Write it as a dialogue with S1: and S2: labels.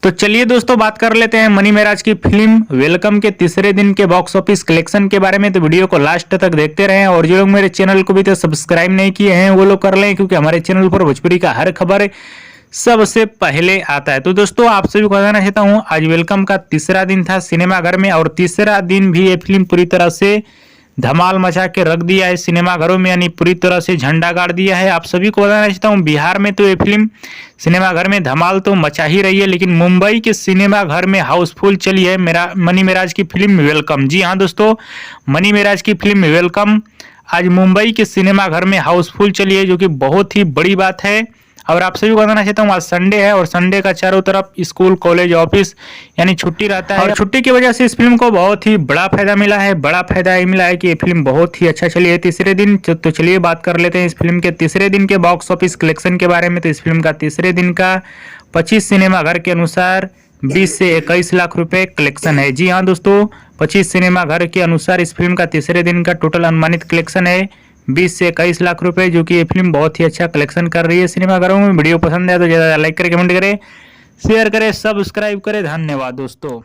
S1: तो चलिए दोस्तों बात कर लेते हैं मनी मेराज की फिल्म वेलकम के तीसरे दिन के बॉक्स ऑफिस कलेक्शन के बारे में। तो वीडियो को लास्ट तक देखते रहें और जो लोग मेरे चैनल को भी तो सब्सक्राइब नहीं किए हैं वो लोग कर लें, क्योंकि हमारे चैनल पर भोजपुरी का हर खबर सबसे पहले आता है। तो दोस्तों आप सभी को बताना चाहता हूँ, आज वेलकम का तीसरा दिन था सिनेमाघर में और तीसरा दिन भी ये फिल्म पूरी तरह से धमाल मचा के रख दिया है सिनेमाघरों में, यानी पूरी तरह से झंडा गाड़ दिया है। आप सभी को बताना चाहता हूँ, बिहार में तो ये फिल्म सिनेमाघर में धमाल तो मचा ही रही है, लेकिन मुंबई के सिनेमाघर में हाउसफुल चली है मनी मेराज की फिल्म वेलकम। जी हाँ दोस्तों, मनी मेराज की फिल्म वेलकम आज मुंबई के सिनेमाघर में हाउसफुल चली है, जो कि बहुत ही बड़ी बात है। और आप सभी को बताना चाहता हूँ, आज संडे है और संडे का चारों तरफ स्कूल कॉलेज ऑफिस यानी छुट्टी रहता है और छुट्टी की वजह से इस फिल्म को बहुत ही बड़ा फायदा मिला है। बड़ा फायदा ये मिला है कि ये फिल्म बहुत ही अच्छा चली है तीसरे दिन। तो चलिए बात कर लेते हैं इस फिल्म के तीसरे दिन के बॉक्स ऑफिस कलेक्शन के बारे में। तो इस फिल्म का तीसरे दिन का 25 सिनेमाघर के अनुसार 20 से 21 लाख रुपए कलेक्शन है। जी हाँ दोस्तों, 25 सिनेमाघर के अनुसार इस फिल्म का तीसरे दिन का टोटल अनुमानित कलेक्शन है 20 से 21 लाख रुपए, जो कि ये फिल्म बहुत ही अच्छा कलेक्शन कर रही है सिनेमाघरों में। वीडियो पसंद है तो ज़्यादा लाइक करें, कमेंट करें, शेयर करें, सब्सक्राइब करें। धन्यवाद दोस्तों।